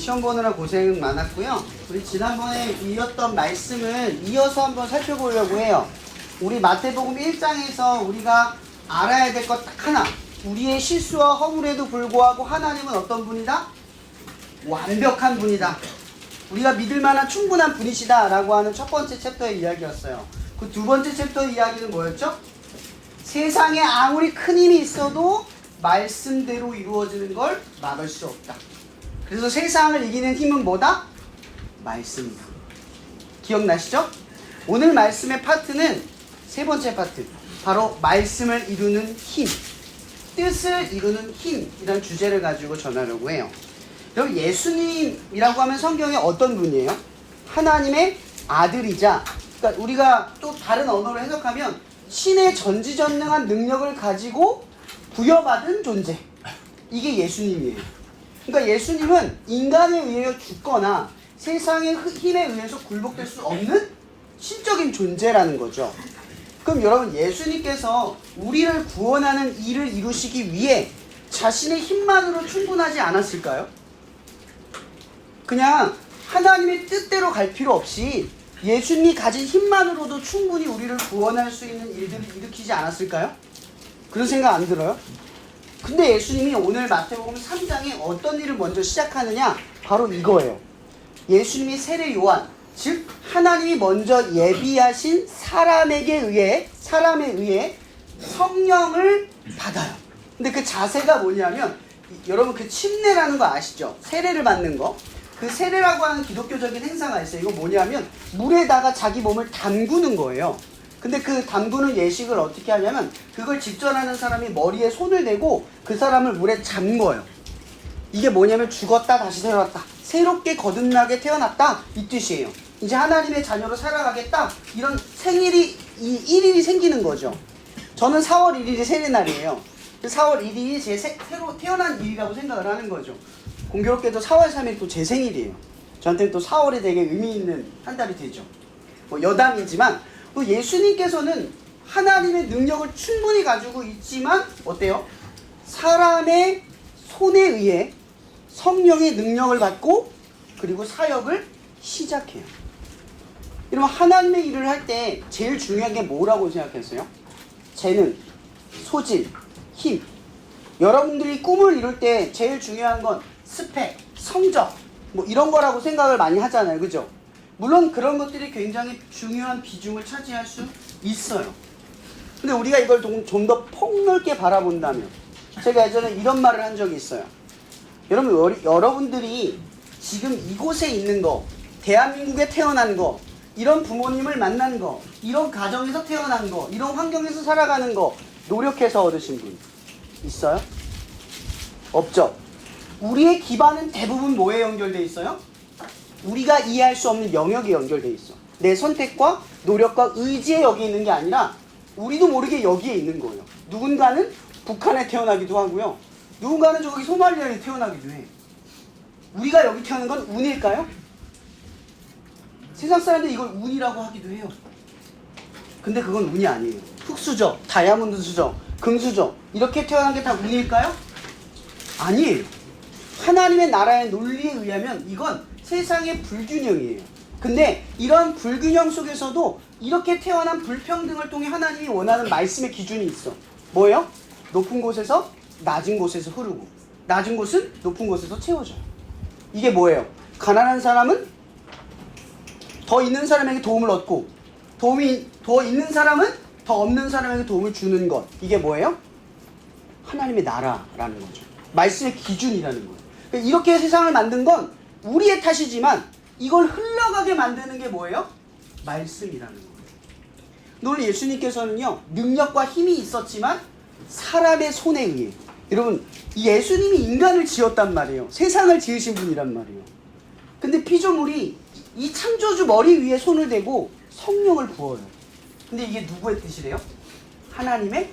시험 보느라 고생 많았고요. 우리 지난번에 이었던 말씀을 이어서 한번 살펴보려고 해요. 우리 마태복음 1장에서 우리가 알아야 될 것 딱 하나. 우리의 실수와 허물에도 불구하고 하나님은 어떤 분이다? 완벽한 분이다. 우리가 믿을 만한 충분한 분이시다 라고 하는 첫 번째 챕터의 이야기였어요. 그 두 번째 챕터의 이야기는 뭐였죠? 세상에 아무리 큰 힘이 있어도 말씀대로 이루어지는 걸 막을 수 없다. 그래서 세상을 이기는 힘은 뭐다? 말씀이다. 기억나시죠? 오늘 말씀의 파트는 세 번째 파트, 바로 말씀을 이루는 힘, 뜻을 이루는 힘이라는 주제를 가지고 전하려고 해요. 여러분, 예수님이라고 하면 성경에 어떤 분이에요? 하나님의 아들이자, 그러니까 우리가 또 다른 언어로 해석하면 신의 전지전능한 능력을 가지고 부여받은 존재, 이게 예수님이에요. 그러니까 예수님은 인간에 의해 죽거나 세상의 힘에 의해서 굴복될 수 없는 신적인 존재라는 거죠. 그럼 여러분, 예수님께서 우리를 구원하는 일을 이루시기 위해 자신의 힘만으로 충분하지 않았을까요? 그냥 하나님의 뜻대로 갈 필요 없이 예수님이 가진 힘만으로도 충분히 우리를 구원할 수 있는 일들을 일으키지 않았을까요? 그런 생각 안 들어요? 근데 예수님이 오늘 마태복음 3장에 어떤 일을 먼저 시작하느냐? 바로 이거예요. 예수님이 세례 요한, 즉 하나님이 먼저 예비하신 사람에 의해 성령을 받아요. 근데 그 자세가 뭐냐면, 여러분 그 침례라는 거 아시죠? 세례를 받는 거. 그 세례라고 하는 기독교적인 행사가 있어요. 이거 뭐냐면 물에다가 자기 몸을 담그는 거예요. 근데 그 담그는 예식을 어떻게 하냐면, 그걸 직전하는 사람이 머리에 손을 대고 그 사람을 물에 잠궈요. 이게 뭐냐면 죽었다 다시 살아났다, 새롭게 거듭나게 태어났다, 이 뜻이에요. 이제 하나님의 자녀로 살아가겠다, 이런 생일이, 이 1일이 생기는 거죠. 저는 4월 1일이 세례날이에요. 4월 1일이 제 새로 태어난 일이라고 생각을 하는 거죠. 공교롭게도 4월 3일 또 제 생일이에요. 저한테는 또 4월이 되게 의미 있는 한 달이 되죠. 뭐 여담이지만, 또 예수님께서는 하나님의 능력을 충분히 가지고 있지만 어때요? 사람의 손에 의해 성령의 능력을 받고 그리고 사역을 시작해요. 여러분, 하나님의 일을 할 때 제일 중요한 게 뭐라고 생각했어요? 재능, 소질, 힘. 여러분들이 꿈을 이룰 때 제일 중요한 건 스펙, 성적, 뭐 이런 거라고 생각을 많이 하잖아요. 그죠? 물론 그런 것들이 굉장히 중요한 비중을 차지할 수 있어요. 근데 우리가 이걸 좀 더 폭넓게 바라본다면, 제가 예전에 이런 말을 한 적이 있어요. 여러분들이 지금 이곳에 있는 거, 대한민국에 태어난 거, 이런 부모님을 만난 거, 이런 가정에서 태어난 거, 이런 환경에서 살아가는 거 노력해서 얻으신 분 있어요? 없죠? 우리의 기반은 대부분 뭐에 연결돼 있어요? 우리가 이해할 수 없는 영역에 연결돼 있어. 내 선택과 노력과 의지에 여기 있는 게 아니라 우리도 모르게 여기에 있는 거예요. 누군가는 북한에 태어나기도 하고요, 누군가는 저기 소말리아에 태어나기도 해. 우리가 여기 태어난 건 운일까요? 세상 사람들이 이걸 운이라고 하기도 해요. 근데 그건 운이 아니에요. 흑수저, 다이아몬드 수저, 금수저, 이렇게 태어난 게 다 운일까요? 아니에요. 하나님의 나라의 논리에 의하면 이건 세상의 불균형이에요. 근데 이런 불균형 속에서도 이렇게 태어난 불평등을 통해 하나님이 원하는 말씀의 기준이 있어. 뭐예요? 높은 곳에서 낮은 곳에서 흐르고, 낮은 곳은 높은 곳에서 채워져요. 이게 뭐예요? 가난한 사람은 더 있는 사람에게 도움을 얻고, 도움이 더 있는 사람은 더 없는 사람에게 도움을 주는 것. 이게 뭐예요? 하나님의 나라라는 거죠. 말씀의 기준이라는 거예요. 그러니까 이렇게 세상을 만든 건 우리의 탓이지만 이걸 흘러가게 만드는 게 뭐예요? 말씀이라는 거예요. 오늘 예수님께서는요, 능력과 힘이 있었지만 사람의 손에 의해, 여러분, 예수님이 인간을 지었단 말이에요. 세상을 지으신 분이란 말이에요. 근데 피조물이 이 창조주 머리 위에 손을 대고 성령을 부어요. 근데 이게 누구의 뜻이래요? 하나님의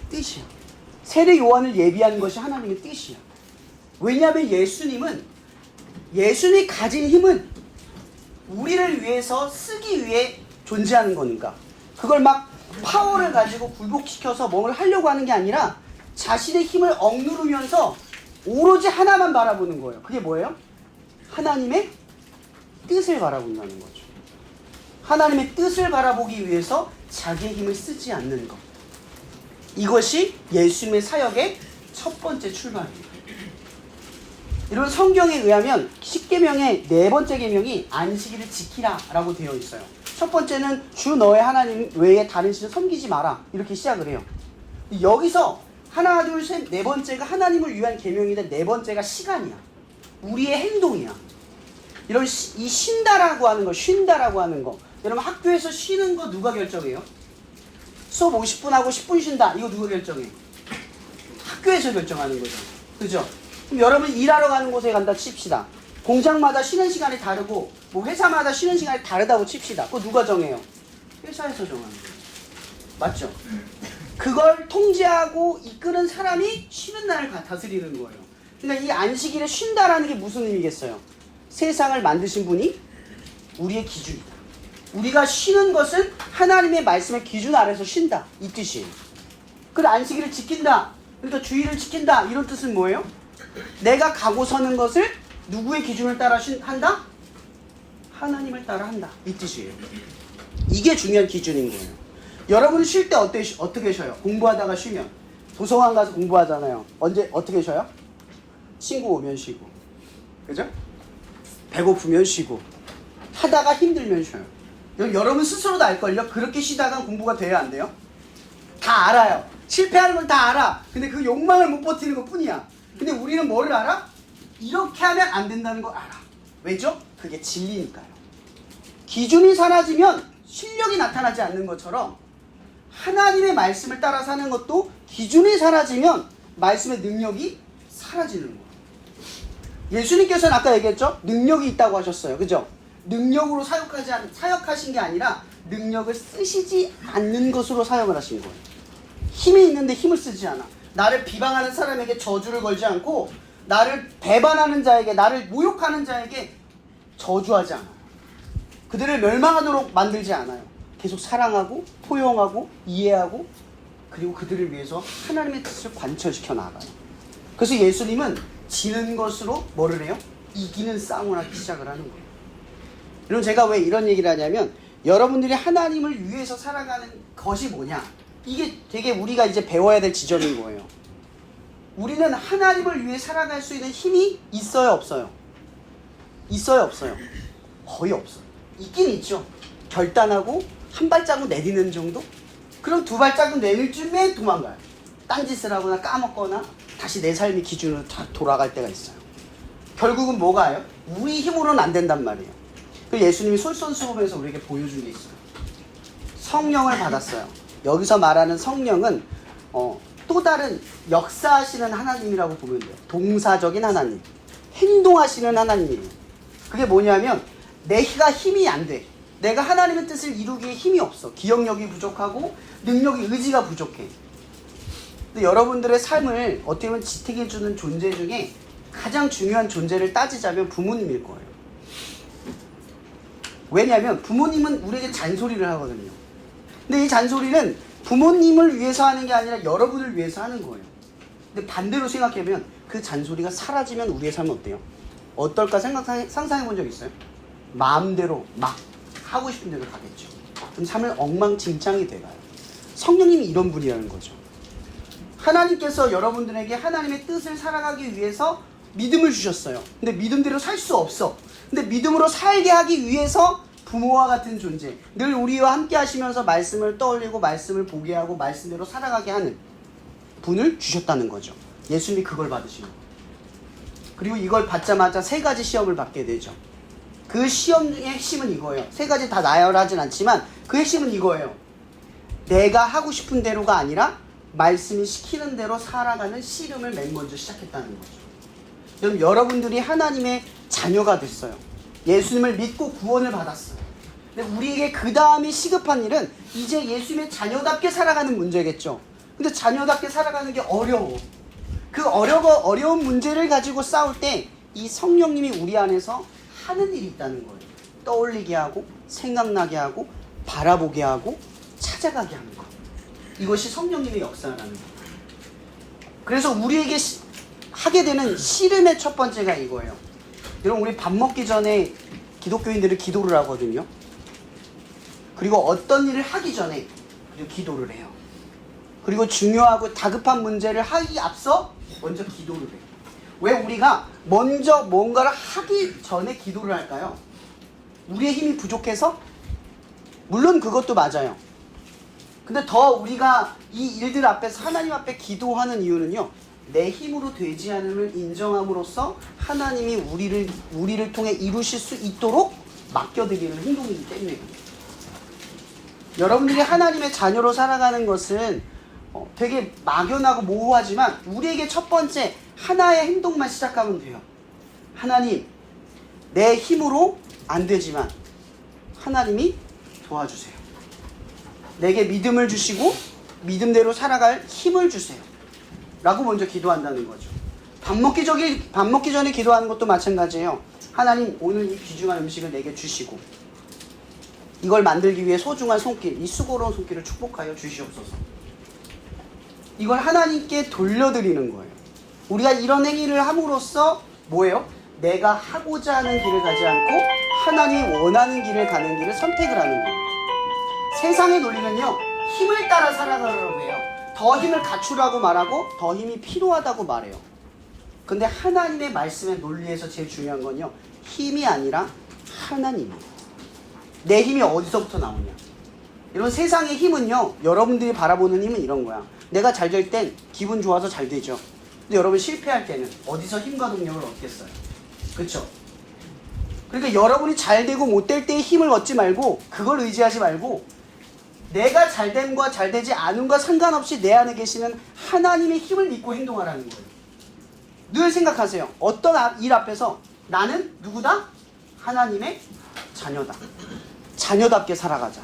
뜻이야. 세례 요한을 예비하는 것이 하나님의 뜻이야. 왜냐하면 예수님이 가진 힘은 우리를 위해서 쓰기 위해 존재하는 거니까. 그걸 막 파워를 가지고 굴복시켜서 뭘 하려고 하는 게 아니라 자신의 힘을 억누르면서 오로지 하나만 바라보는 거예요. 그게 뭐예요? 하나님의 뜻을 바라본다는 거죠. 하나님의 뜻을 바라보기 위해서 자기의 힘을 쓰지 않는 것. 이것이 예수님의 사역의 첫 번째 출발입니다. 이런 성경에 의하면 10계명의 네 번째 계명이 안식일을 지키라 라고 되어 있어요. 첫 번째는 주 너의 하나님 외에 다른 신을 섬기지 마라 이렇게 시작을 해요. 여기서 하나 둘 셋 네 번째가 하나님을 위한 계명인데 네 번째가 시간이야. 우리의 행동이야. 이런 이 쉰다라고 하는 거, 쉰다라고 하는 거. 여러분 학교에서 쉬는 거 누가 결정해요? 수업 50분 하고 10분 쉰다. 이거 누가 결정해? 학교에서 결정하는 거죠. 그죠? 그럼 여러분 일하러 가는 곳에 간다 칩시다. 공장마다 쉬는 시간이 다르고 뭐 회사마다 쉬는 시간이 다르다고 칩시다. 그거 누가 정해요? 회사에서 정하는 거예요. 맞죠? 그걸 통제하고 이끄는 사람이 쉬는 날을 다스리는 거예요. 그러니까 이 안식일에 쉰다라는 게 무슨 의미겠어요? 세상을 만드신 분이 우리의 기준이다. 우리가 쉬는 것은 하나님의 말씀의 기준 아래서 쉰다. 이 뜻이에요. 그래 안식일을 지킨다. 그러니까 주일을 지킨다. 이런 뜻은 뭐예요? 내가 가고 서는 것을 누구의 기준을 따라 한다? 하나님을 따라 한다. 이 뜻이에요. 이게 중요한 기준인 거예요. 여러분은 쉴 때 어떻게 쉬어요? 공부하다가 쉬면. 도서관 가서 공부하잖아요. 어떻게 쉬어요? 친구 오면 쉬고. 그죠? 배고프면 쉬고. 하다가 힘들면 쉬어요. 여러분 스스로도 알걸요? 그렇게 쉬다가 공부가 돼요, 안 돼요? 다 알아요. 실패하는 건 다 알아. 근데 그 욕망을 못 버티는 것 뿐이야. 근데 우리는 뭐를 알아? 이렇게 하면 안 된다는 걸 알아. 왜죠? 그게 진리니까요. 기준이 사라지면 실력이 나타나지 않는 것처럼 하나님의 말씀을 따라 사는 것도 기준이 사라지면 말씀의 능력이 사라지는 거예요. 예수님께서는 아까 얘기했죠? 능력이 있다고 하셨어요. 그죠? 능력으로 사역하신 게 아니라 능력을 쓰시지 않는 것으로 사역을 하신 거예요. 힘이 있는데 힘을 쓰지 않아. 나를 비방하는 사람에게 저주를 걸지 않고 나를 배반하는 자에게, 나를 모욕하는 자에게 저주하지 않아요. 그들을 멸망하도록 만들지 않아요. 계속 사랑하고 포용하고 이해하고 그리고 그들을 위해서 하나님의 뜻을 관철시켜 나가요. 그래서 예수님은 지는 것으로 뭐를 해요? 이기는 싸움을 하기 시작을 하는 거예요. 여러분 제가 왜 이런 얘기를 하냐면 여러분들이 하나님을 위해서 살아가는 것이 뭐냐? 이게 되게 우리가 이제 배워야 될 지점인 거예요. 우리는 하나님을 위해 살아갈 수 있는 힘이 있어요, 없어요? 있어요, 없어요? 거의 없어요. 있긴 있죠. 결단하고 한 발자국 내디는 정도? 그럼 두 발자국 내릴 쯤에 도망가요. 딴짓을 하거나 까먹거나 다시 내 삶의 기준으로 돌아갈 때가 있어요. 결국은 뭐가요? 우리 힘으로는 안 된단 말이에요. 그 예수님이 솔선수범해서 우리에게 보여준 게 있어요. 성령을 받았어요. 여기서 말하는 성령은 또 다른 역사하시는 하나님이라고 보면 돼요. 동사적인 하나님, 행동하시는 하나님이에요. 그게 뭐냐면 내가 힘이 안 돼. 내가 하나님의 뜻을 이루기에 힘이 없어. 기억력이 부족하고 능력이 의지가 부족해. 근데 여러분들의 삶을 어떻게 보면 지탱해주는 존재 중에 가장 중요한 존재를 따지자면 부모님일 거예요. 왜냐하면 부모님은 우리에게 잔소리를 하거든요. 근데 이 잔소리는 부모님을 위해서 하는 게 아니라 여러분을 위해서 하는 거예요. 근데 반대로 생각하면 그 잔소리가 사라지면 우리의 삶은 어때요? 어떨까 상상해 본 적 있어요? 마음대로 막 하고 싶은 대로 가겠죠. 그럼 삶은 엉망진창이 돼가요. 성령님이 이런 분이라는 거죠. 하나님께서 여러분들에게 하나님의 뜻을 살아가기 위해서 믿음을 주셨어요. 근데 믿음대로 살 수 없어. 근데 믿음으로 살게 하기 위해서 부모와 같은 존재, 늘 우리와 함께 하시면서 말씀을 떠올리고 말씀을 보게 하고 말씀대로 살아가게 하는 분을 주셨다는 거죠. 예수님이 그걸 받으신 거예요. 그리고 이걸 받자마자 세 가지 시험을 받게 되죠. 그 시험 중에 핵심은 이거예요. 세 가지 다 나열하진 않지만 그 핵심은 이거예요. 내가 하고 싶은 대로가 아니라 말씀이 시키는 대로 살아가는 씨름을 맨 먼저 시작했다는 거죠. 그럼 여러분들이 하나님의 자녀가 됐어요. 예수님을 믿고 구원을 받았어요. 근데 우리에게 그 다음에 시급한 일은 이제 예수님의 자녀답게 살아가는 문제겠죠. 근데 자녀답게 살아가는 게 어려워. 그 어려운 문제를 가지고 싸울 때 이 성령님이 우리 안에서 하는 일이 있다는 거예요. 떠올리게 하고 생각나게 하고 바라보게 하고 찾아가게 하는 것. 이것이 성령님의 역사라는 거예요. 그래서 우리에게 하게 되는 씨름의 첫 번째가 이거예요. 여러분 우리 밥 먹기 전에 기독교인들은 기도를 하거든요. 그리고 어떤 일을 하기 전에 기도를 해요. 그리고 중요하고 다급한 문제를 하기 앞서 먼저 기도를 해요. 왜 우리가 먼저 뭔가를 하기 전에 기도를 할까요? 우리의 힘이 부족해서? 물론 그것도 맞아요. 근데 더 우리가 이 일들 앞에서 하나님 앞에 기도하는 이유는요, 내 힘으로 되지 않음을 인정함으로써 하나님이 우리를 통해 이루실 수 있도록 맡겨드리는 행동이기 때문에. 여러분들이 하나님의 자녀로 살아가는 것은 되게 막연하고 모호하지만 우리에게 첫 번째 하나의 행동만 시작하면 돼요. 하나님, 내 힘으로 안 되지만 하나님이 도와주세요. 내게 믿음을 주시고 믿음대로 살아갈 힘을 주세요. 라고 먼저 기도한다는 거죠. 밥 먹기 전에 기도하는 것도 마찬가지예요. 하나님, 오늘 이 귀중한 음식을 내게 주시고 이걸 만들기 위해 소중한 손길, 이 수고로운 손길을 축복하여 주시옵소서. 이걸 하나님께 돌려드리는 거예요. 우리가 이런 행위를 함으로써 뭐예요? 내가 하고자 하는 길을 가지 않고 하나님이 원하는 길을 가는 길을 선택을 하는 거예요. 세상의 논리는요, 힘을 따라 살아가려고 해요. 더 힘을 갖추라고 말하고 더 힘이 필요하다고 말해요. 근데 하나님의 말씀의 논리에서 제일 중요한 건요, 힘이 아니라 하나님이에요. 내 힘이 어디서부터 나오냐. 이런 세상의 힘은요, 여러분들이 바라보는 힘은 이런 거야. 내가 잘 될 땐 기분 좋아서 잘 되죠. 근데 여러분 실패할 때는 어디서 힘과 동력을 얻겠어요? 그렇죠? 그러니까 여러분이 잘 되고 못 될 때의 힘을 얻지 말고, 그걸 의지하지 말고, 내가 잘됨과 잘되지 않음과 상관없이 내 안에 계시는 하나님의 힘을 믿고 행동하라는 거예요. 늘 생각하세요. 어떤 일 앞에서 나는 누구다? 하나님의 자녀다. 자녀답게 살아가자.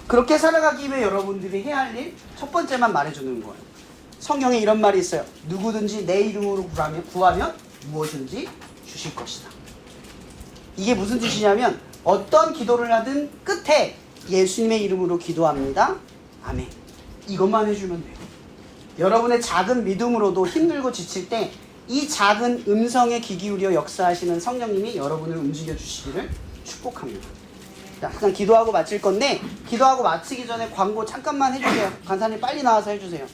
그렇게 살아가기 위해 여러분들이 해야 할 일 첫 번째만 말해주는 거예요. 성경에 이런 말이 있어요. 누구든지 내 이름으로 구하면 무엇인지 주실 것이다. 이게 무슨 뜻이냐면 어떤 기도를 하든 끝에 예수님의 이름으로 기도합니다. 아멘. 이것만 해주면 돼요. 여러분의 작은 믿음으로도 힘들고 지칠 때 이 작은 음성에 귀 기울여 역사하시는 성령님이 여러분을 움직여 주시기를 축복합니다. 자, 그냥 기도하고 마칠 건데, 기도하고 마치기 전에 광고 잠깐만 해주세요. 간사님 빨리 나와서 해주세요.